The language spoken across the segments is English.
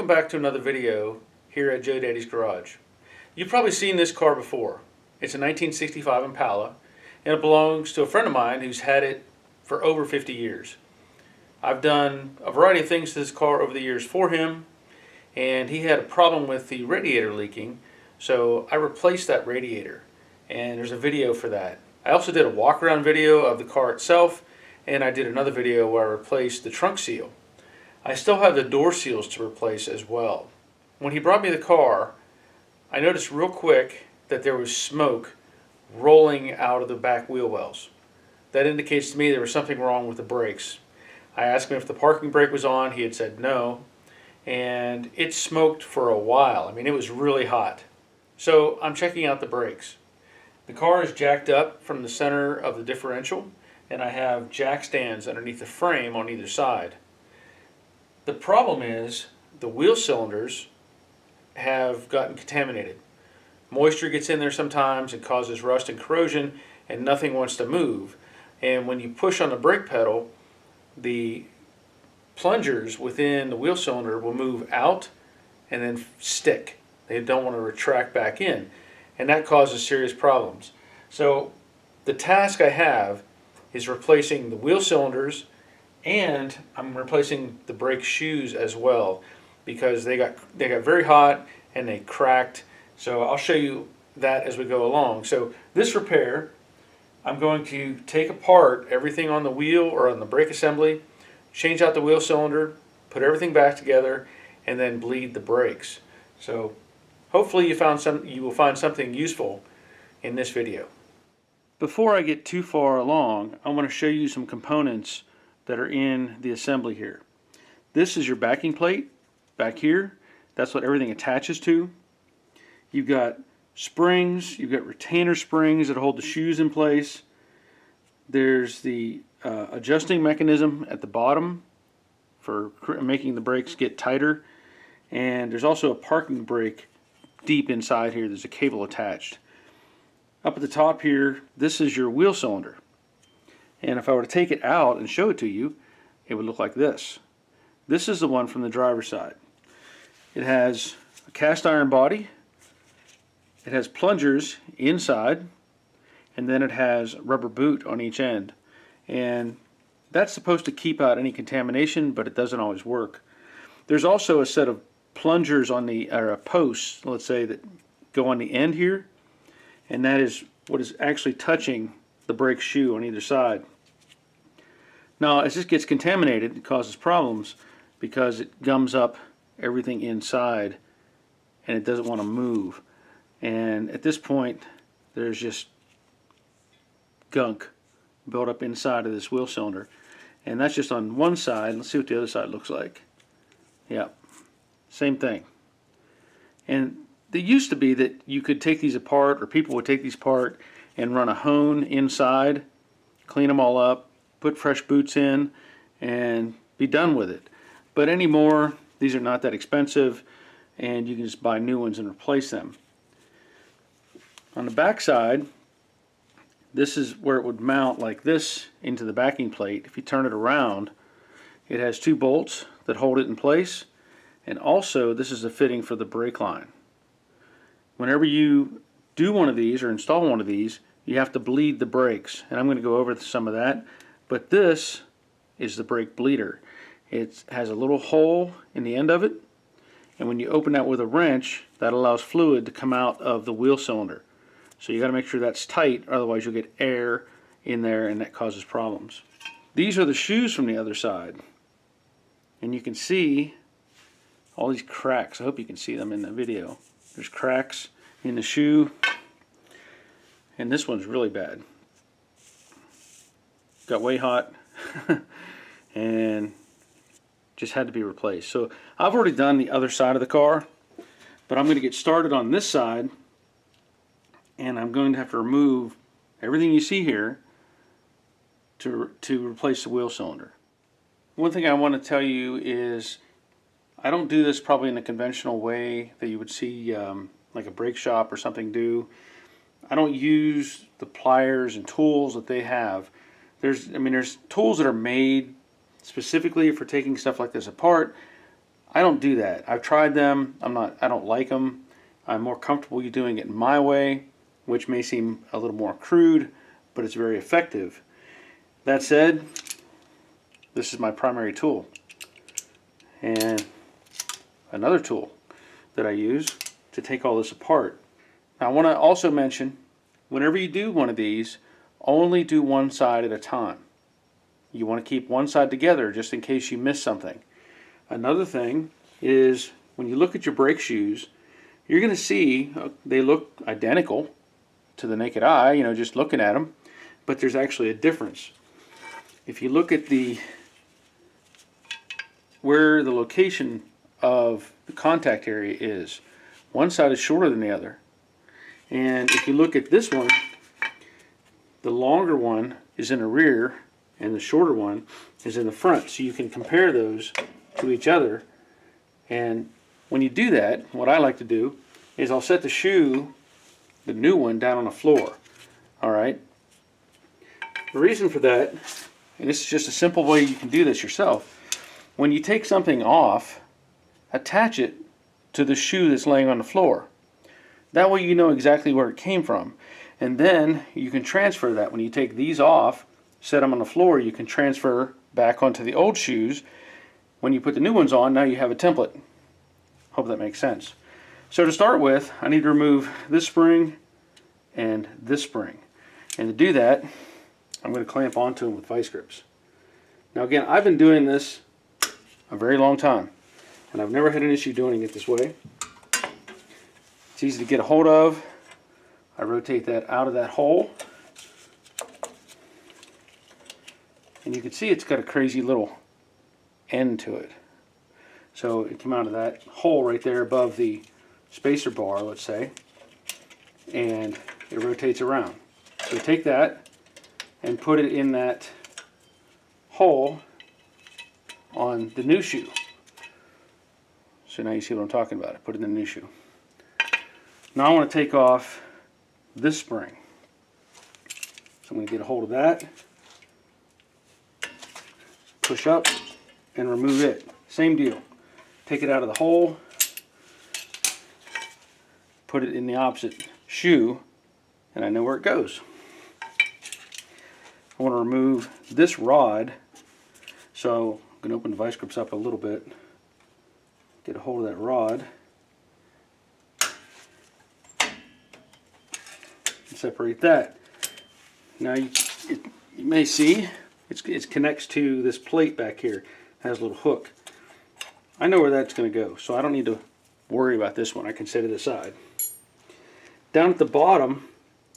Welcome back to another video here at Joe Daddy's Garage. You've probably seen this car before. It's a 1965 Impala and it belongs to a friend of mine who's had it for over 50 years. I've done a variety of things to this car over the years for him, and he had a problem with the radiator leaking, so I replaced that radiator, and there's a video for that. I also did a walk around video of the car itself, and I did another video where I replaced the trunk seal. I still have the door seals to replace as well. When he brought me the car, I noticed real quick that there was smoke rolling out of the back wheel wells. That indicates to me there was something wrong with the brakes. I asked him if the parking brake was on. He had said no, and it smoked for a while. I mean, it was really hot. So I'm checking out the brakes. The car is jacked up from the center of the differential, and I have jack stands underneath the frame on either side. The problem is the wheel cylinders have gotten contaminated. Moisture gets in there sometimes and causes rust and corrosion, and nothing wants to move. And when you push on the brake pedal, the plungers within the wheel cylinder will move out and then stick. They don't want to retract back in, and that causes serious problems. So the task I have is replacing the wheel cylinders, and I'm replacing the brake shoes as well, because they got very hot and they cracked. So I'll show you that as we go along. So this repair, I'm going to take apart everything on the wheel or on the brake assembly, change out the wheel cylinder, put everything back together, and then bleed the brakes. So hopefully you will find something useful in this video. Before I get too far along, I want to show you some components that are in the assembly here. This is your backing plate back here. That's what everything attaches to. You've got springs, you've got retainer springs that hold the shoes in place. There's the adjusting mechanism at the bottom for making the brakes get tighter, and there's also a parking brake deep inside here. There's a cable attached. Up at the top here, this is your wheel cylinder. And if I were to take it out and show it to you, it would look like this. This is the one from the driver's side. It has a cast iron body, it has plungers inside, and then it has a rubber boot on each end. And that's supposed to keep out any contamination, but it doesn't always work. There's also a set of plungers on the, or posts, let's say, that go on the end here, and that is what is actually touching the brake shoe on either side. Now, as this gets contaminated, it causes problems because it gums up everything inside and it doesn't want to move. And at this point, there's just gunk built up inside of this wheel cylinder. And that's just on one side. Let's see what the other side looks like. Yeah, same thing. And there used to be that you could take these apart, or people would take these apart and run a hone inside, clean them all up, put fresh boots in, and be done with it. But anymore, these are not that expensive, and you can just buy new ones and replace them. On the back side, this is where it would mount like this into the backing plate. If you turn it around, it has two bolts that hold it in place, and also this is a fitting for the brake line. Whenever you do one of these or install one of these, you have to bleed the brakes, and I'm going to go over some of that. But this is the brake bleeder. It has a little hole in the end of it, and when you open that with a wrench, that allows fluid to come out of the wheel cylinder. So you got to make sure that's tight, otherwise you'll get air in there and that causes problems. These are the shoes from the other side, and you can see all these cracks. I hope you can see them in the video. There's cracks in the shoe, and this one's really bad. Got way hot and just had to be replaced. So I've already done the other side of the car, but I'm going to get started on this side, and I'm going to have to remove everything you see here to replace the wheel cylinder. One thing I want to tell you is I don't do this probably in the conventional way that you would see like a brake shop or something do. I don't use the pliers and tools that they have. There's tools that are made specifically for taking stuff like this apart. I don't do that. I've tried them. I don't like them. I'm more comfortable doing it my way, which may seem a little more crude, but it's very effective. That said, this is my primary tool. And another tool that I use to take all this apart. Now I want to also mention, whenever you do one of these, only do one side at a time. You want to keep one side together just in case you miss something. Another thing is, when you look at your brake shoes, you're going to see they look identical to the naked eye, just looking at them, but there's actually a difference. If you look at where the location of the contact area is, one side is shorter than the other. And if you look at this one, the longer one is in the rear and the shorter one is in the front. So you can compare those to each other. And when you do that, what I like to do is I'll set the shoe, the new one, down on the floor. Alright? The reason for that, and this is just a simple way you can do this yourself, when you take something off, attach it to the shoe that's laying on the floor. That way you know exactly where it came from. And then you can transfer that. When you take these off, set them on the floor, you can transfer back onto the old shoes. When you put the new ones on, now you have a template. Hope that makes sense. So to start with, I need to remove this spring and this spring. And to do that, I'm going to clamp onto them with vice grips. Now again, I've been doing this a very long time, and I've never had an issue doing it this way. It's easy to get a hold of. I rotate that out of that hole, and you can see it's got a crazy little end to it. So it came out of that hole right there above the spacer bar, let's say, and it rotates around. So take that and put it in that hole on the new shoe. So now you see what I'm talking about. I put it in the new shoe. Now I want to take off this spring. So I'm going to get a hold of that, push up, and remove it. Same deal. Take it out of the hole, put it in the opposite shoe, and I know where it goes. I want to remove this rod, so I'm going to open the vice grips up a little bit, get a hold of that rod, and separate that. Now you may see it connects to this plate back here. It has a little hook. I know where that's going to go, so I don't need to worry about this one. I can set it aside. Down at the bottom,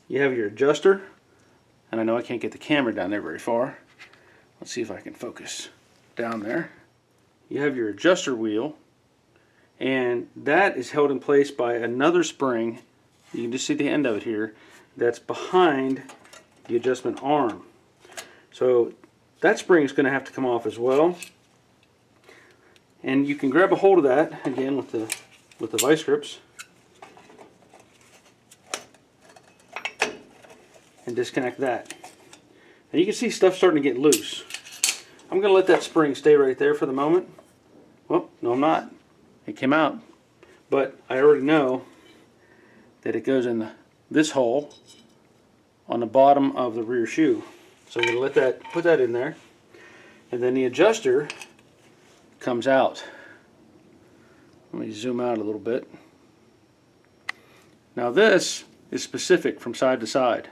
you have your adjuster, and I know I can't get the camera down there very far. Let's see if I can focus down there. You have your adjuster wheel, and that is held in place by another spring. You can just see the end of it here. That's behind the adjustment arm. So that spring is going to have to come off as well. And you can grab a hold of that again with the vice grips and disconnect that. And you can see stuff starting to get loose. I'm going to let that spring stay right there for the moment. Well, no, I'm not. It came out, but I already know that it goes in this hole on the bottom of the rear shoe. So I'm going to put that in there, and then the adjuster comes out. Let me zoom out a little bit. Now this is specific from side to side.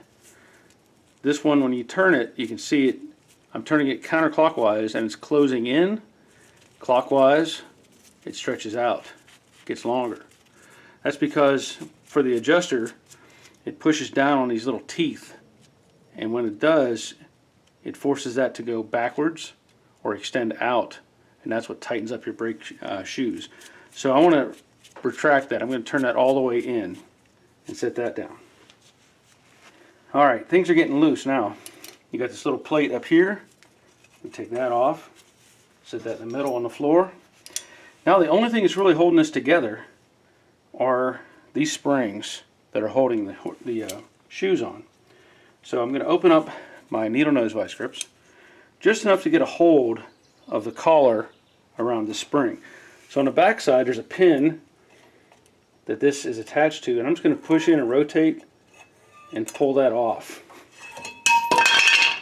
This one, when you turn it, you can see it. I'm turning it counterclockwise and it's closing in. Clockwise, it stretches out, gets longer. That's because for the adjuster, it pushes down on these little teeth, and when it does, it forces that to go backwards or extend out, and that's what tightens up your brake shoes. So I want to retract that. I'm going to turn that all the way in and set that down. Alright, things are getting loose now. You got this little plate up here. We take that off, set that in the middle on the floor. Now the only thing that's really holding this together are these springs that are holding the shoes on. So I'm going to open up my needle nose vice grips just enough to get a hold of the collar around the spring. So on the back side, there's a pin that this is attached to, and I'm just going to push in and rotate and pull that off.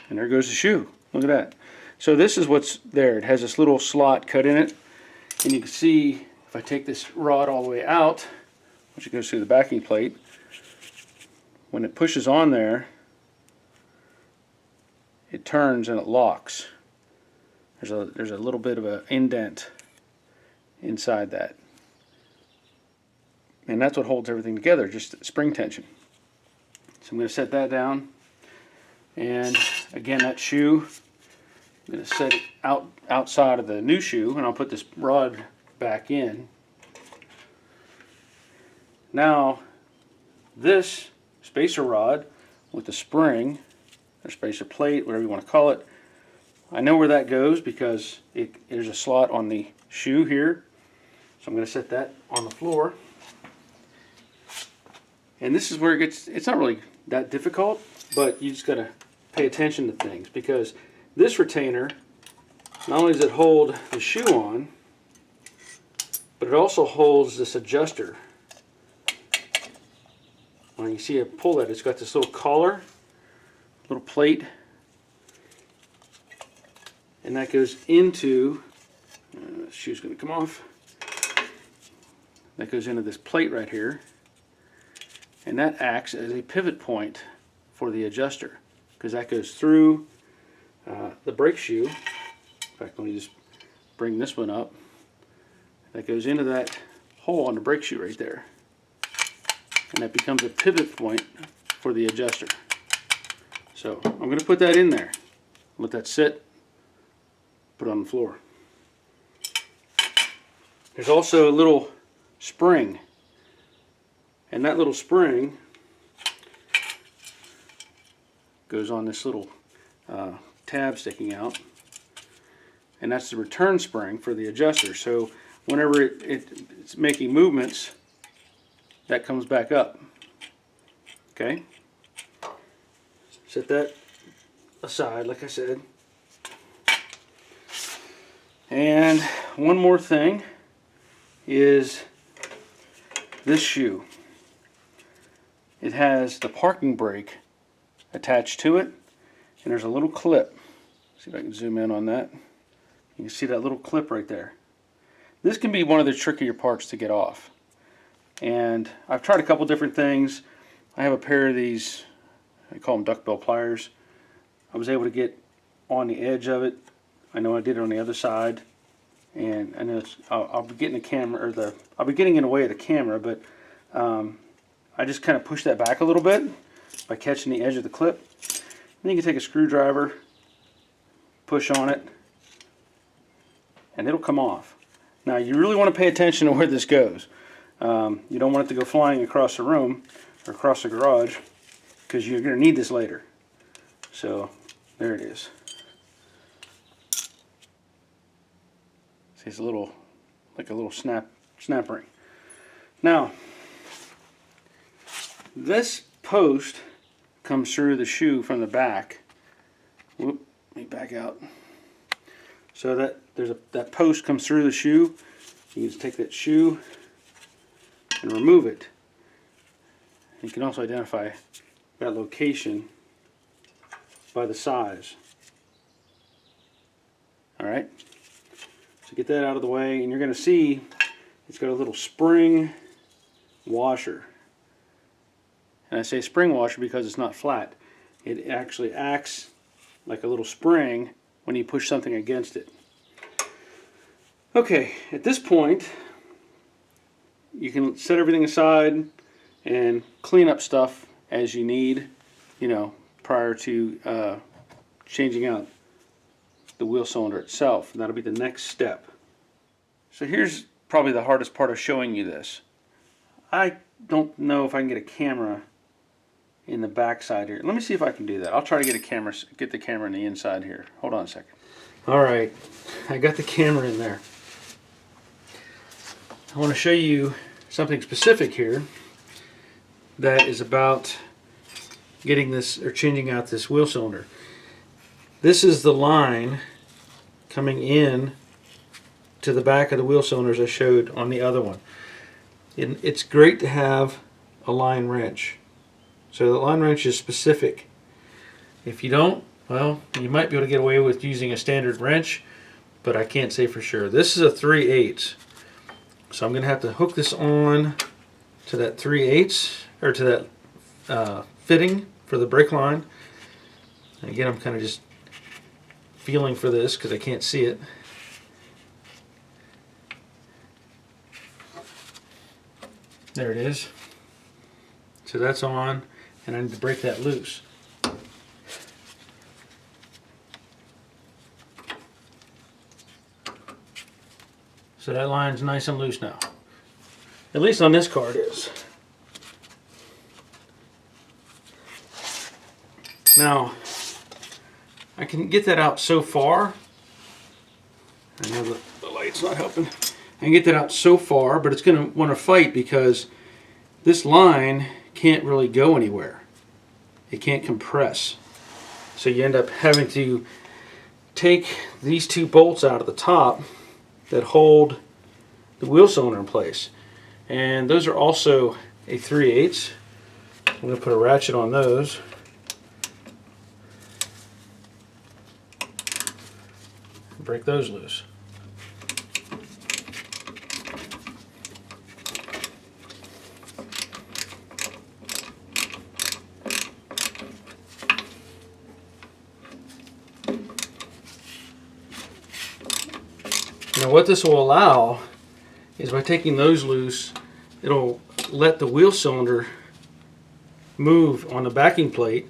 And there goes the shoe. Look at that. So this is what's there. It has this little slot cut in it, and you can see if I take this rod all the way out, which goes through the backing plate, when it pushes on there, it turns and it locks. There's a little bit of an indent inside that. And that's what holds everything together, just spring tension. So I'm going to set that down. And again, that shoe, I'm going to set it outside of the new shoe, and I'll put this rod back in. Now, this spacer rod with the spring, or spacer plate, whatever you want to call it, I know where that goes because there's a slot on the shoe here. So I'm going to set that on the floor. And this is where it's not really that difficult, but you just got to pay attention to things, because this retainer, not only does it hold the shoe on, but it also holds this adjuster. When you see it pull that, it's got this little collar, little plate, and that goes into, the shoe's going to come off, that goes into this plate right here, and that acts as a pivot point for the adjuster, because that goes through the brake shoe. In fact, let me just bring this one up. That goes into that hole on the brake shoe right there, and that becomes a pivot point for the adjuster. So I'm going to put that in there, let that sit, put it on the floor. There's also a little spring, and that little spring goes on this little tab sticking out, and that's the return spring for the adjuster. So whenever it's making movements, that comes back up. Okay, set that aside, like I said. And one more thing is this shoe. It has the parking brake attached to it, and there's a little clip. See if I can zoom in on that. You can see that little clip right there. This can be one of the trickier parts to get off. And I've tried a couple different things. I have a pair of these, I call them duckbill pliers. I was able to get on the edge of it. I know I did it on the other side, and I know I'll be getting the camera, or I'll be getting in the way of the camera, but I just kind of push that back a little bit by catching the edge of the clip. Then you can take a screwdriver, push on it, and it'll come off. Now you really want to pay attention to where this goes. You don't want it to go flying across the room or across the garage, because you're going to need this later. So there it is. See, it's a little, like a little snap ring. Now, this post comes through the shoe from the back. Whoop, let me back out. So that post comes through the shoe. You just take that shoe and remove it. You can also identify that location by the size. Alright, so get that out of the way, and you're going to see it's got a little spring washer. And I say spring washer because it's not flat. It actually acts like a little spring when you push something against it. Okay, at this point, you can set everything aside and clean up stuff as you need, prior to changing out the wheel cylinder itself. And that'll be the next step. So here's probably the hardest part of showing you this. I don't know if I can get a camera in the back side here. Let me see if I can do that. I'll try to get the camera in the inside here. Hold on a second. Alright, I got the camera in there. I want to show you something specific here that is about getting this, or changing out this wheel cylinder. This is the line coming in to the back of the wheel cylinders I showed on the other one. It's great to have a line wrench. So the line wrench is specific. If you don't, well, you might be able to get away with using a standard wrench, but I can't say for sure. This is a 3/8. So I'm going to have to hook this on to that 3/8, or to that fitting for the brake line. And again, I'm kind of just feeling for this because I can't see it. There it is. So that's on, and I need to break that loose. So that line's nice and loose now. At least on this car it is. Now, I can get that out so far. I know the light's not helping. I can get that out so far, but it's going to want to fight because this line can't really go anywhere. It can't compress. So you end up having to take these two bolts out of the top that hold the wheel cylinder in place. And those are also a 3/8. I'm going to put a ratchet on those. Break those loose. Now what this will allow is by taking those loose, it'll let the wheel cylinder move on the backing plate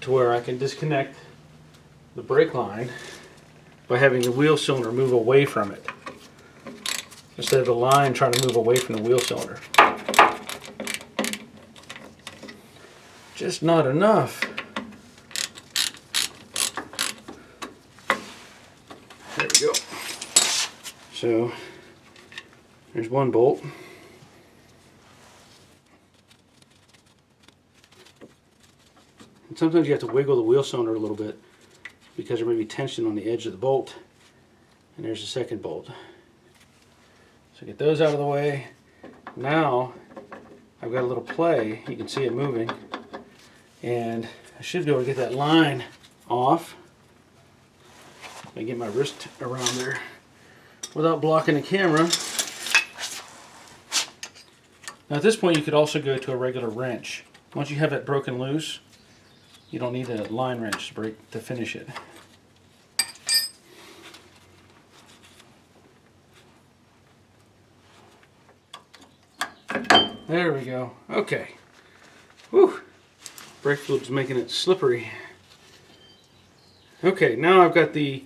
to where I can disconnect the brake line by having the wheel cylinder move away from it, instead of the line trying to move away from the wheel cylinder. Just not enough. There we go. So there's one bolt. And sometimes you have to wiggle the wheel cylinder a little bit because there may be tension on the edge of the bolt. And there's the second bolt. So get those out of the way. Now I've got a little play. You can see it moving. And I should be able to get that line off. I get my wrist around there without blocking the camera. Now at this point you could also go to a regular wrench. Once you have it broken loose, you don't need a line wrench to finish it. There we go. Okay. Whew. Brake fluid's making it slippery. Okay, now I've got the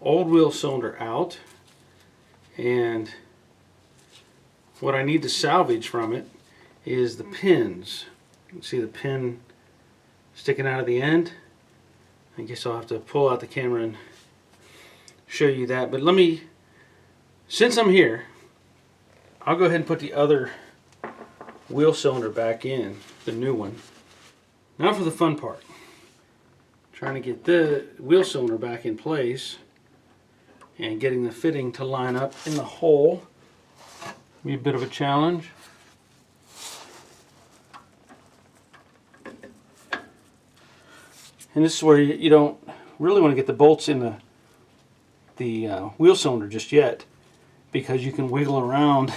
old wheel cylinder out, and what I need to salvage from it is the pins. You can see the pin sticking out of the end. I guess I'll have to pull out the camera and show you that, but since I'm here, I'll go ahead and put the other wheel cylinder back in, the new one. Now for the fun part. Trying to get the wheel cylinder back in place and getting the fitting to line up in the hole. Be a bit of a challenge. And this is where you don't really want to get the bolts in the wheel cylinder just yet, because you can wiggle around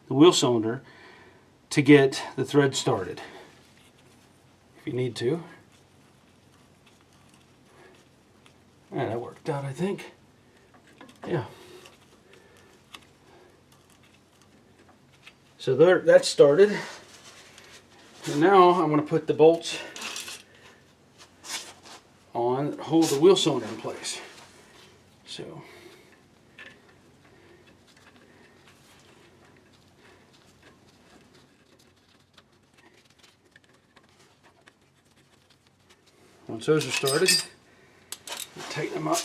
the wheel cylinder to get the thread started if you need to. And that worked out, I think. Yeah. So there, that's started. And now I'm going to put the bolts on that hold the wheel cylinder in place. So once those are started, tighten them up.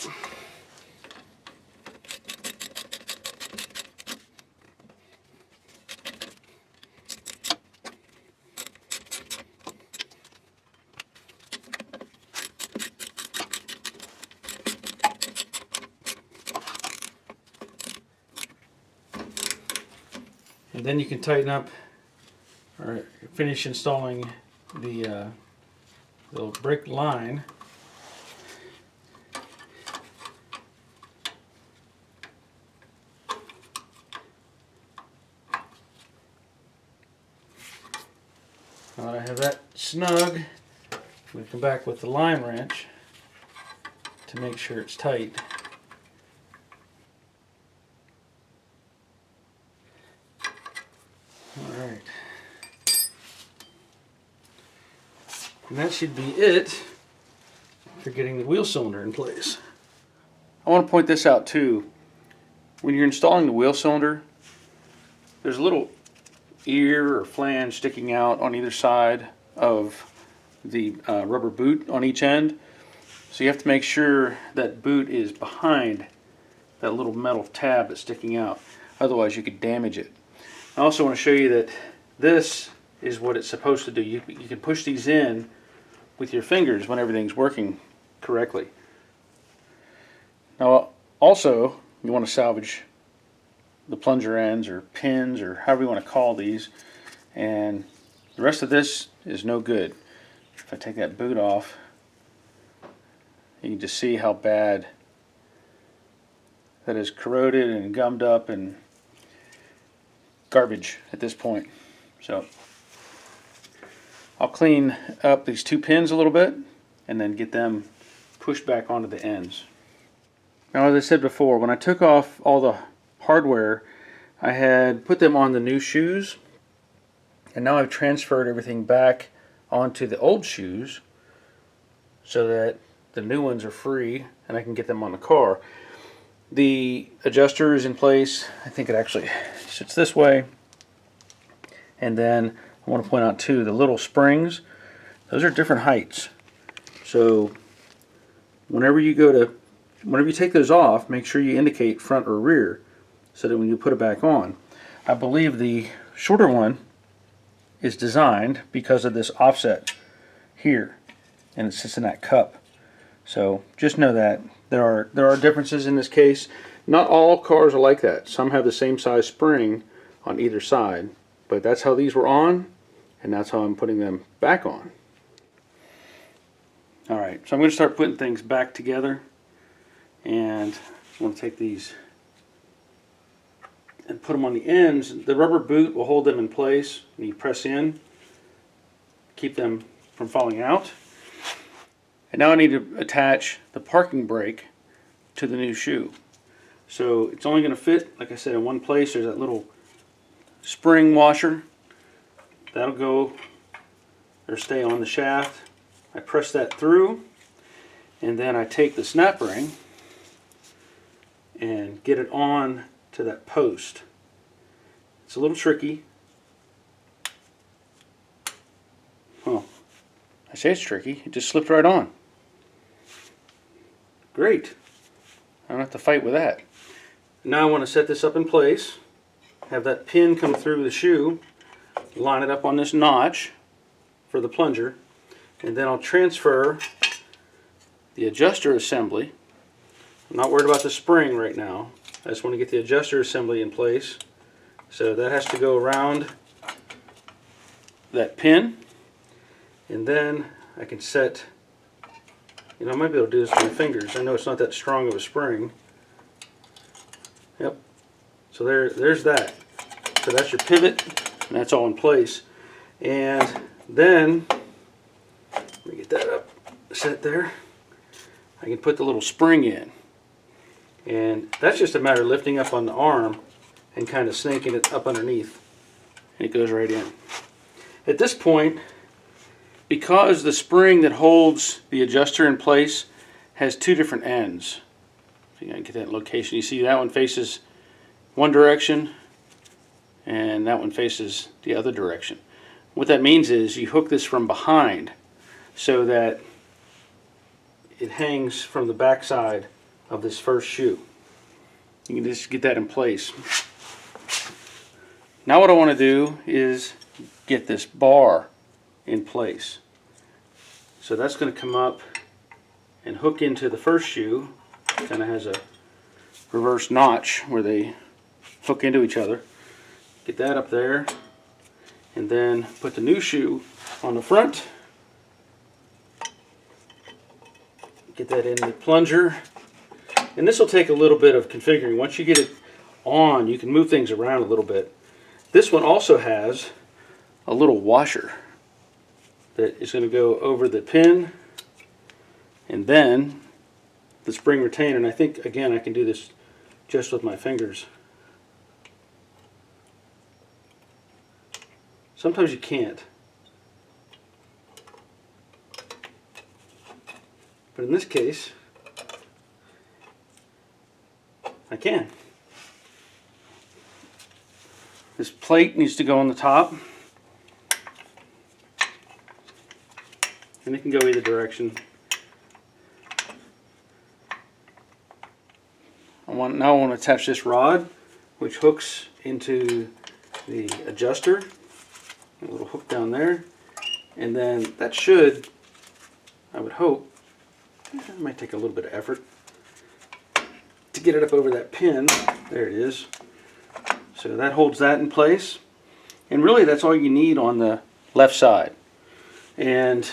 And then you can tighten up or finish installing the little brick line. Now that I have that snug, we come back with the lime wrench to make sure it's tight. Alright. And that should be it for getting the wheel cylinder in place. I want to point this out too. When you're installing the wheel cylinder, there's a little ear or flange sticking out on either side of the rubber boot on each end. So you have to make sure that boot is behind that little metal tab that's sticking out. Otherwise you could damage it. I also want to show you that this is what it's supposed to do. You can push these in with your fingers when everything's working correctly. Now also you want to salvage the plunger ends or pins or however you want to call these, and the rest of this is no good. If I take that boot off, you can just see how bad that is corroded and gummed up and garbage at this point. So I'll clean up these two pins a little bit and then get them pushed back onto the ends. Now, as I said before, when I took off all the hardware, I had put them on the new shoes, and now I've transferred everything back onto the old shoes so that the new ones are free and I can get them on the car. The adjuster is in place. I think it actually sits this way. And then I want to point out too, the little springs, those are different heights. So whenever you take those off, make sure you indicate front or rear so that when you put it back on. I believe the shorter one is designed because of this offset here, and it sits in that cup. So just know that there are differences in this case. Not all cars are like that. Some have the same size spring on either side, but that's how these were on, and that's how I'm putting them back on. Alright, so I'm going to start putting things back together, and I'm going to take these and put them on the ends. The rubber boot will hold them in place, and you press in, keep them from falling out. And now I need to attach the parking brake to the new shoe. So it's only going to fit, like I said, in one place. There's that little spring washer. That'll go or stay on the shaft. I press that through, and then I take the snap ring and get it on to that post. It's a little tricky. Well, I say it's tricky. It just slipped right on. Great. I don't have to fight with that. Now I want to set this up in place. Have that pin come through the shoe. Line it up on this notch for the plunger. And then I'll transfer the adjuster assembly. I'm not worried about the spring right now. I just want to get the adjuster assembly in place. So that has to go around that pin. And then I can set, I might be able to do this with my fingers. I know it's not that strong of a spring. Yep. So there's that. So that's your pivot, and that's all in place. And then, let me get that up, set there. I can put the little spring in. And that's just a matter of lifting up on the arm and kind of snaking it up underneath. And it goes right in. At this point, because the spring that holds the adjuster in place has two different ends. If you can get that location, you see that one faces one direction and that one faces the other direction. What that means is you hook this from behind so that it hangs from the back side of this first shoe. You can just get that in place. Now what I want to do is get this bar in place. So that's going to come up and hook into the first shoe. Kind of has a reverse notch where they hook into each other. Get that up there, and then put the new shoe on the front. Get that in the plunger. And this will take a little bit of configuring. Once you get it on, you can move things around a little bit. This one also has a little washer that is going to go over the pin and then the spring retainer. And I think, again, I can do this just with my fingers. Sometimes you can't. But in this case, I can. This plate needs to go on the top. And it can go either direction. Now I want to attach this rod, which hooks into the adjuster. A little hook down there. And then that should, I would hope, it might take a little bit of effort to get it up over that pin. There it is. So that holds that in place. And really that's all you need on the left side. And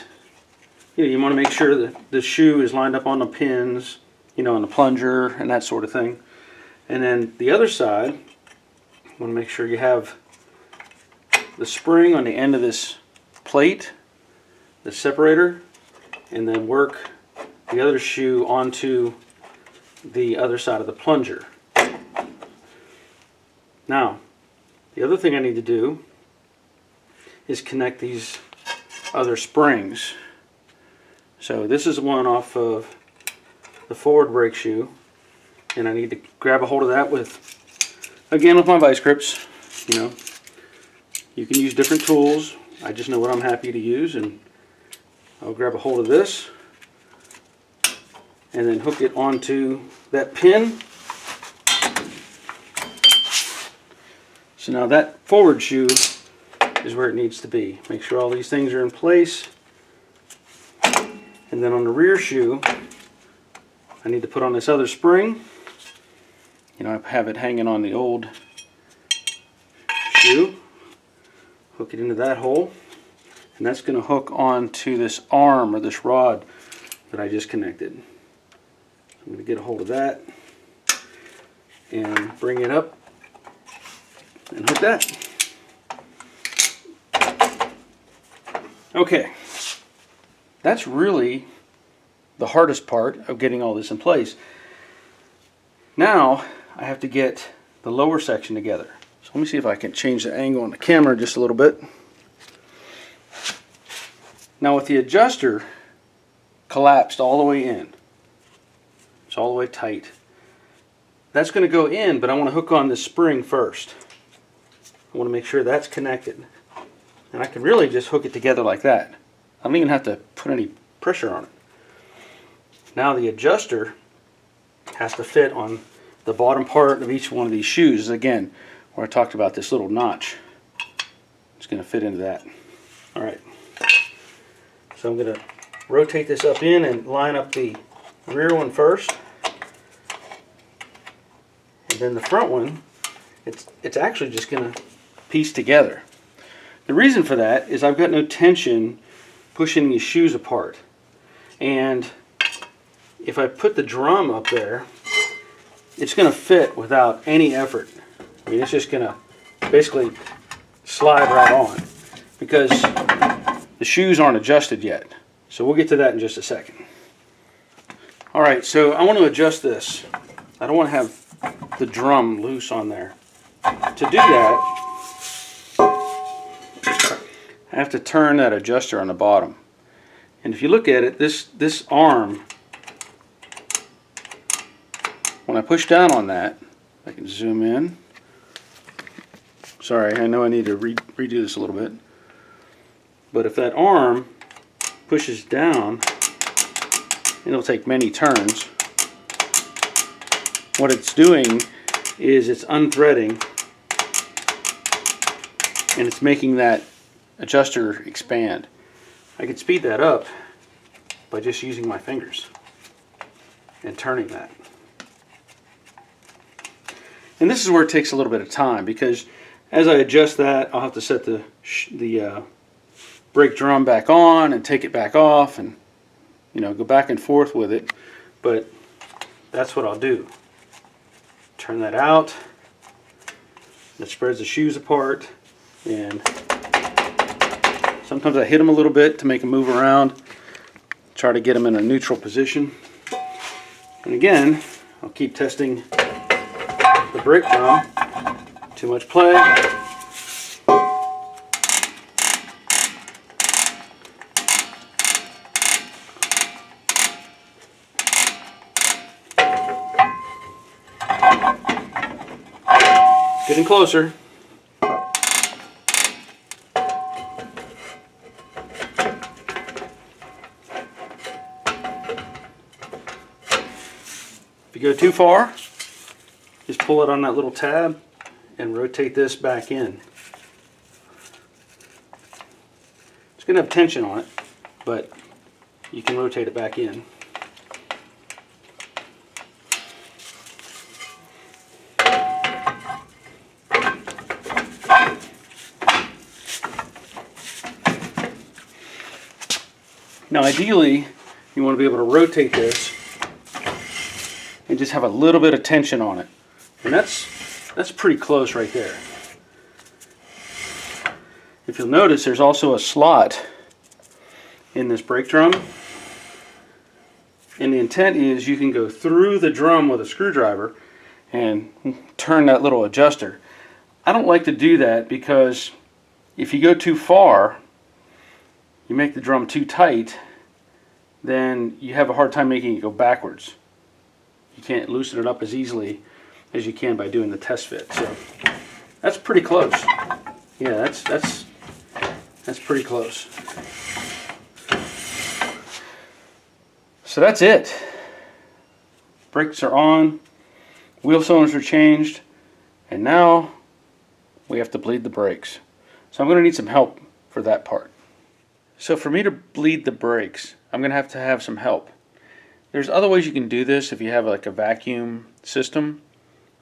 you want to make sure that the shoe is lined up on the pins, on the plunger and that sort of thing. And then the other side, you want to make sure you have the spring on the end of this plate, the separator, and then work the other shoe onto the other side of the plunger. Now, the other thing I need to do is connect these other springs. So this is one off of the forward brake shoe, and I need to grab a hold of that with my vice grips. You can use different tools. I just know what I'm happy to use, and I'll grab a hold of this and then hook it onto that pin. So now that forward shoe is where it needs to be. Make sure all these things are in place. And then on the rear shoe, I need to put on this other spring. I have it hanging on the old shoe. Hook it into that hole. And that's going to hook onto this arm or this rod that I just connected. I'm going to get a hold of that and bring it up and hook that. Okay, that's really the hardest part of getting all this in place. Now I have to get the lower section together. So let me see if I can change the angle on the camera just a little bit. Now with the adjuster collapsed all the way in, it's all the way tight. That's going to go in, but I want to hook on this spring first. I want to make sure that's connected. And I can really just hook it together like that. I don't even have to put any pressure on it. Now the adjuster has to fit on the bottom part of each one of these shoes. Again, where I talked about this little notch. It's going to fit into that. Alright. So I'm going to rotate this up in and line up the rear one first. And then the front one, it's actually just going to piece together. The reason for that is I've got no tension pushing these shoes apart. And if I put the drum up there, it's going to fit without any effort. I mean, it's just going to basically slide right on because the shoes aren't adjusted yet. So we'll get to that in just a second. Alright, so I want to adjust this. I don't want to have the drum loose on there. To do that, I have to turn that adjuster on the bottom. And if you look at it, this arm, when I push down on that, I can zoom in. Sorry, I know I need to redo this a little bit. But if that arm pushes down, it'll take many turns. What it's doing is it's unthreading and it's making that adjuster expand. I can speed that up by just using my fingers and turning that. And this is where it takes a little bit of time because As I adjust that, I'll have to set the brake drum back on and take it back off, and go back and forth with it. But that's what I'll do. Turn that out. That spreads the shoes apart, and sometimes I hit them a little bit to make them move around. Try to get them in a neutral position. And again, I'll keep testing the brake drum. Too much play. Getting closer. If you go too far, just pull it on that little tab and rotate this back in. It's going to have tension on it, but you can rotate it back in. Now ideally, you want to be able to rotate this and just have a little bit of tension on it. And that's pretty close right there. If you'll notice, there's also a slot in this brake drum. And the intent is you can go through the drum with a screwdriver and turn that little adjuster. I don't like to do that because if you go too far, you make the drum too tight, then you have a hard time making it go backwards. You can't loosen it up as easily as you can by doing the test fit. So that's pretty close. Yeah, that's pretty close. So that's it. Brakes are on, wheel cylinders are changed, and now we have to bleed the brakes. So I'm going to need some help for that part. So for me to bleed the brakes, I'm going to have some help. There's other ways you can do this if you have like a vacuum system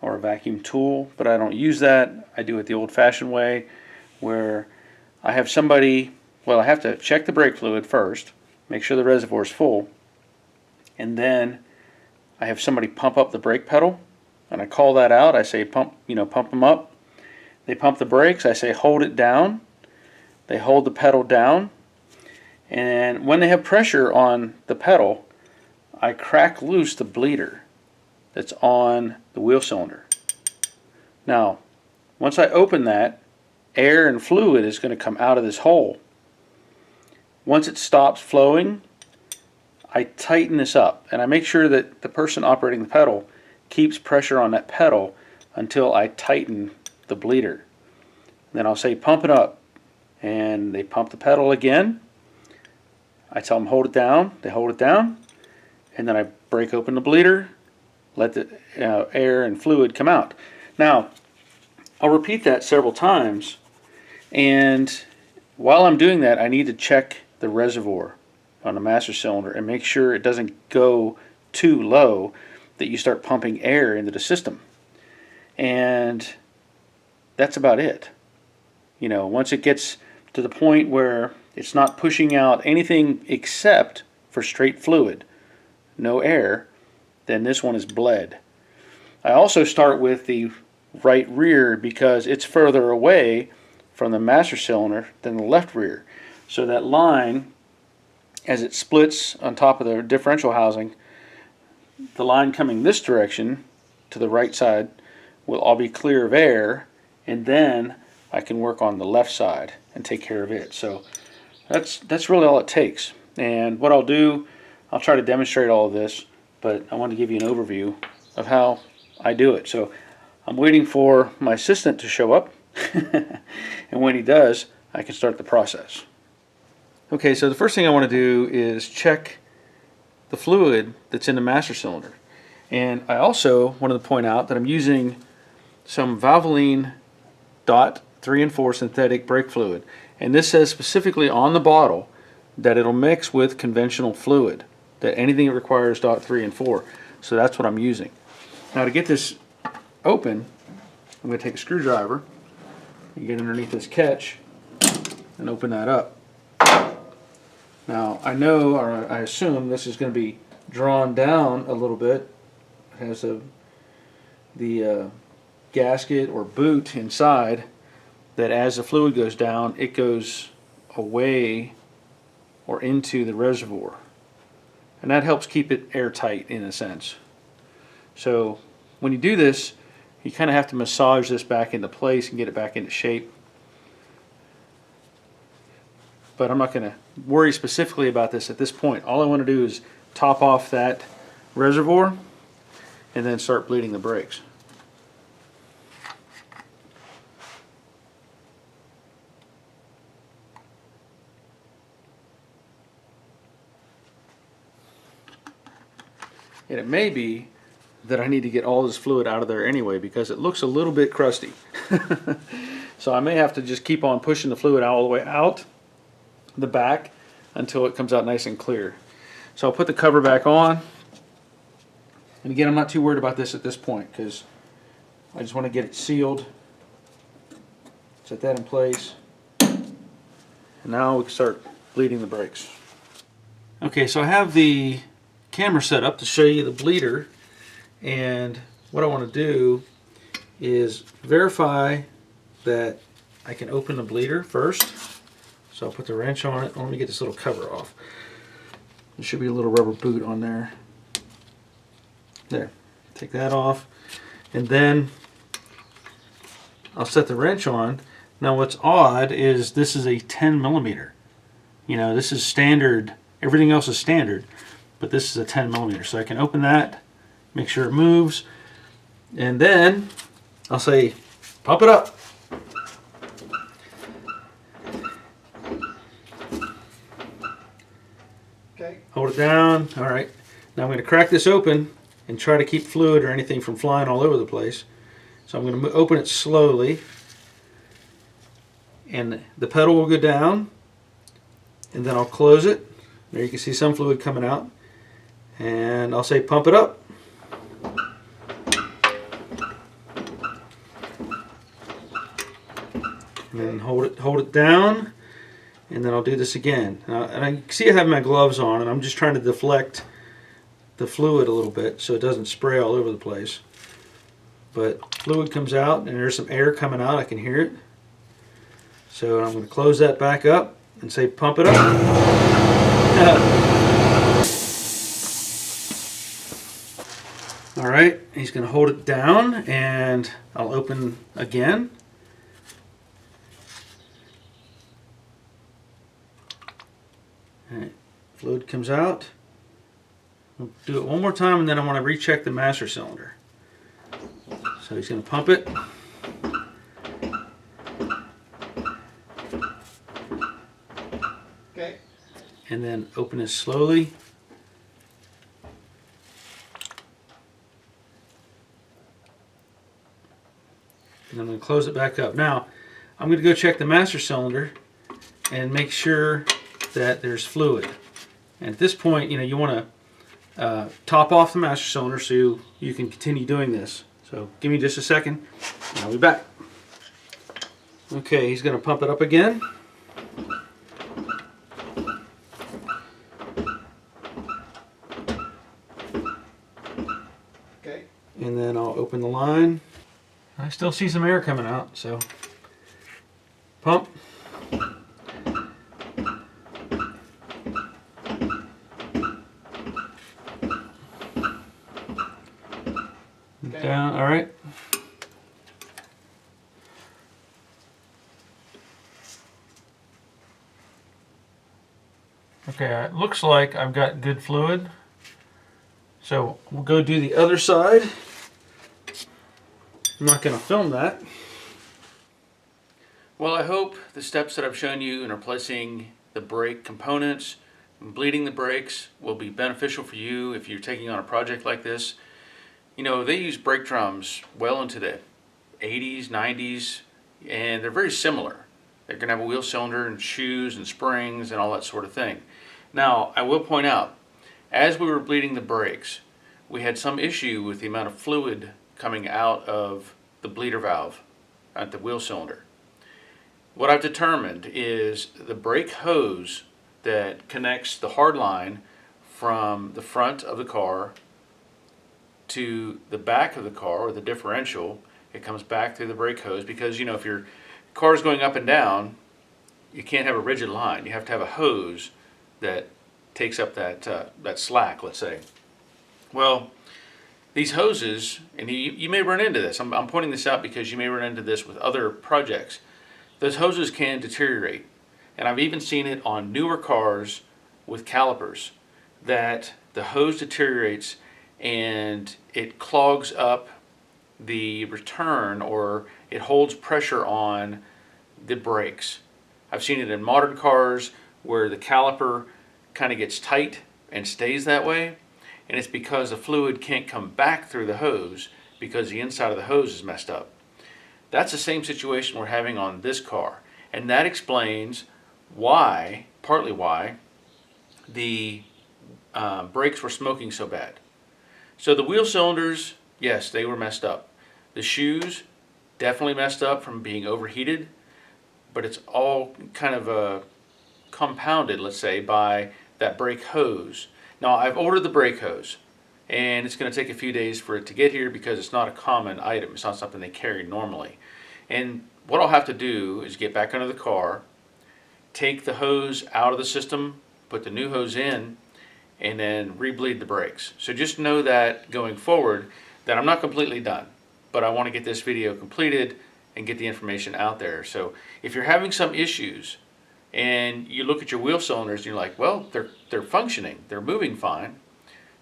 or a vacuum tool, but I don't use that. I do it the old-fashioned way, where I have somebody, well, I have to check the brake fluid first, make sure the reservoir is full, and then I have somebody pump up the brake pedal, and I call that out. I say pump them up. They pump the brakes. I say hold it down. They hold the pedal down. And when they have pressure on the pedal, I crack loose the bleeder that's on the wheel cylinder. Now, once I open that, air and fluid is going to come out of this hole. Once it stops flowing, I tighten this up, and I make sure that the person operating the pedal keeps pressure on that pedal until I tighten the bleeder. Then I'll say pump it up, and they pump the pedal again. I tell them hold it down, they hold it down, and then I break open the bleeder, let the air and fluid come out. Now, I'll repeat that several times, and while I'm doing that, I need to check the reservoir on the master cylinder and make sure it doesn't go too low that you start pumping air into the system. And that's about it. Once it gets to the point where it's not pushing out anything except for straight fluid, no air, then this one is bled. I also start with the right rear because it's further away from the master cylinder than the left rear. So that line, as it splits on top of the differential housing, the line coming this direction to the right side will all be clear of air, and then I can work on the left side and take care of it. So that's really all it takes. And what I'll do, I'll try to demonstrate all of this, but I want to give you an overview of how I do it. So I'm waiting for my assistant to show up, and when he does, I can start the process. Okay, so the first thing I want to do is check the fluid that's in the master cylinder. And I also wanted to point out that I'm using some Valvoline DOT 3 and 4 synthetic brake fluid. And this says specifically on the bottle that it'll mix with conventional fluid, that anything that requires DOT 3 and 4. So that's what I'm using. Now to get this open, I'm going to take a screwdriver You get underneath this catch and open that up. Now I know, or I assume, this is going to be drawn down a little bit. It has the gasket or boot inside that as the fluid goes down, it goes away or into the reservoir. And that helps keep it airtight in a sense. So when you do this, you kind of have to massage this back into place and get it back into shape. But I'm not going to worry specifically about this at this point. All I want to do is top off that reservoir and then start bleeding the brakes. And it may be that I need to get all this fluid out of there anyway because it looks a little bit crusty. So I may have to just keep on pushing the fluid all the way out the back until it comes out nice and clear. So I'll put the cover back on. And again, I'm not too worried about this at this point because I just want to get it sealed. Set that in place. And now we can start bleeding the brakes. Okay, so I have the camera set up to show you the bleeder, and what I want to do is verify that I can open the bleeder first. So I'll put the wrench on it. Let me get this little cover off. There should be a little rubber boot on there. There, take that off, and then I'll set the wrench on. Now what's odd is this is a 10 millimeter. You know, this is standard, everything else is standard, but this is a 10 millimeter. So I can open that, make sure it moves, and then I'll say, pump it up. Okay. Hold it down. All right. Now I'm going to crack this open and try to keep fluid or anything from flying all over the place. So I'm going to open it slowly, and the pedal will go down, and then I'll close it. There you can see some fluid coming out. And I'll say pump it up. And then hold it down, and then I'll do this again. And I see I have my gloves on, and I'm just trying to deflect the fluid a little bit so it doesn't spray all over the place. But fluid comes out, and there's some air coming out. I can hear it. So I'm going to close that back up and say pump it up. Alright, he's going to hold it down, and I'll open again. Alright, fluid comes out. We'll do it one more time, and then I want to recheck the master cylinder. So he's going to pump it. Okay. And then open this slowly. And I'm going to close it back up. Now, I'm going to go check the master cylinder and make sure that there's fluid. And at this point, you know, you want to top off the master cylinder so you can continue doing this. So give me just a second, and I'll be back. Okay, he's going to pump it up again. Okay. And then I'll open the line. I still see some air coming out, so pump. Okay. Down, all right. Okay, it looks like I've got good fluid. So we'll go do the other side. I'm not going to film that. Well, I hope the steps that I've shown you in replacing the brake components and bleeding the brakes will be beneficial for you if you're taking on a project like this. You know, they use brake drums well into the 80s, 90s, and they're very similar. They're going to have a wheel cylinder and shoes and springs and all that sort of thing. Now, I will point out, as we were bleeding the brakes, we had some issue with the amount of fluid coming out of the bleeder valve at the wheel cylinder. What I've determined is the brake hose that connects the hard line from the front of the car to the back of the car, or the differential, it comes back through the brake hose, because you know, if your car is going up and down, you can't have a rigid line. You have to have a hose that takes up that slack, let's say. Well, these hoses, and you may run into this. I'm pointing this out because you may run into this with other projects. Those hoses can deteriorate, and I've even seen it on newer cars with calipers, that the hose deteriorates and it clogs up the return, or it holds pressure on the brakes. I've seen it in modern cars where the caliper kind of gets tight and stays that way, and it's because the fluid can't come back through the hose because the inside of the hose is messed up. That's the same situation we're having on this car, and that explains why, partly why, the brakes were smoking so bad. So the wheel cylinders, yes, they were messed up. The shoes, definitely messed up from being overheated, but it's all kind of compounded, let's say, by that brake hose. Now, I've ordered the brake hose, and it's going to take a few days for it to get here because it's not a common item. It's not something they carry normally. And what I'll have to do is get back under the car, take the hose out of the system, put the new hose in, and then rebleed the brakes. So just know that going forward, that I'm not completely done, but I want to get this video completed and get the information out there. So if you're having some issues and you look at your wheel cylinders and you're like, well, they're functioning, they're moving fine,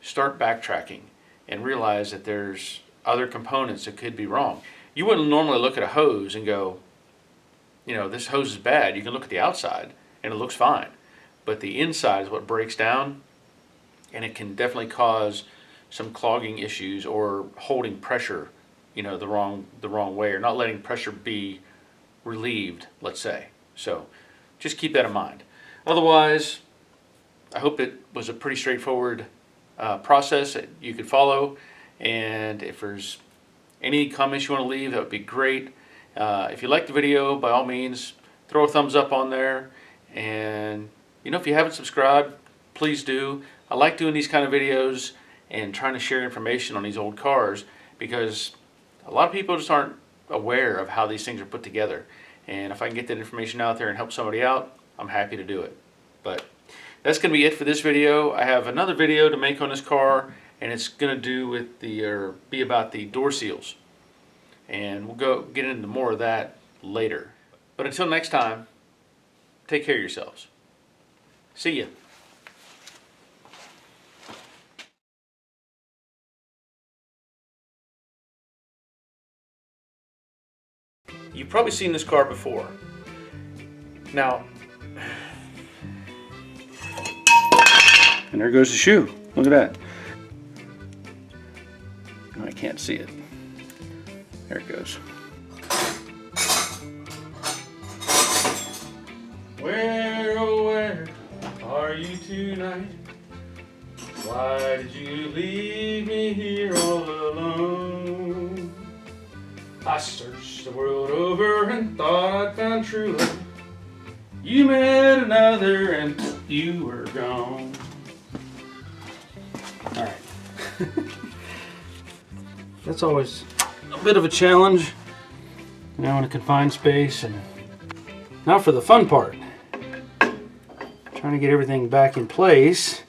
start backtracking and realize that there's other components that could be wrong. You wouldn't normally look at a hose and go, you know, this hose is bad. You can look at the outside and it looks fine, but the inside is what breaks down, and it can definitely cause some clogging issues or holding pressure, you know, the wrong way, or not letting pressure be relieved, let's say. So just keep that in mind. Otherwise, I hope it was a pretty straightforward process that you could follow, and if there's any comments you want to leave, that would be great. If you liked the video, by all means, throw a thumbs up on there, and you know, if you haven't subscribed, please do. I like doing these kind of videos and trying to share information on these old cars, because a lot of people just aren't aware of how these things are put together. And if I can get that information out there and help somebody out, I'm happy to do it. But that's going to be it for this video. I have another video to make on this car, and it's going to do with be about the door seals. And we'll go get into more of that later. But until next time, take care of yourselves. See ya. You've probably seen this car before. Now, and there goes the shoe. Look at that. I can't see it. There it goes. Where, oh where are you tonight? Why did you leave me here all alone? I searched the world over and thought I'd found true love. You met another and you were gone. Alright. That's always a bit of a challenge. Now in a confined space. And now for the fun part. Trying to get everything back in place.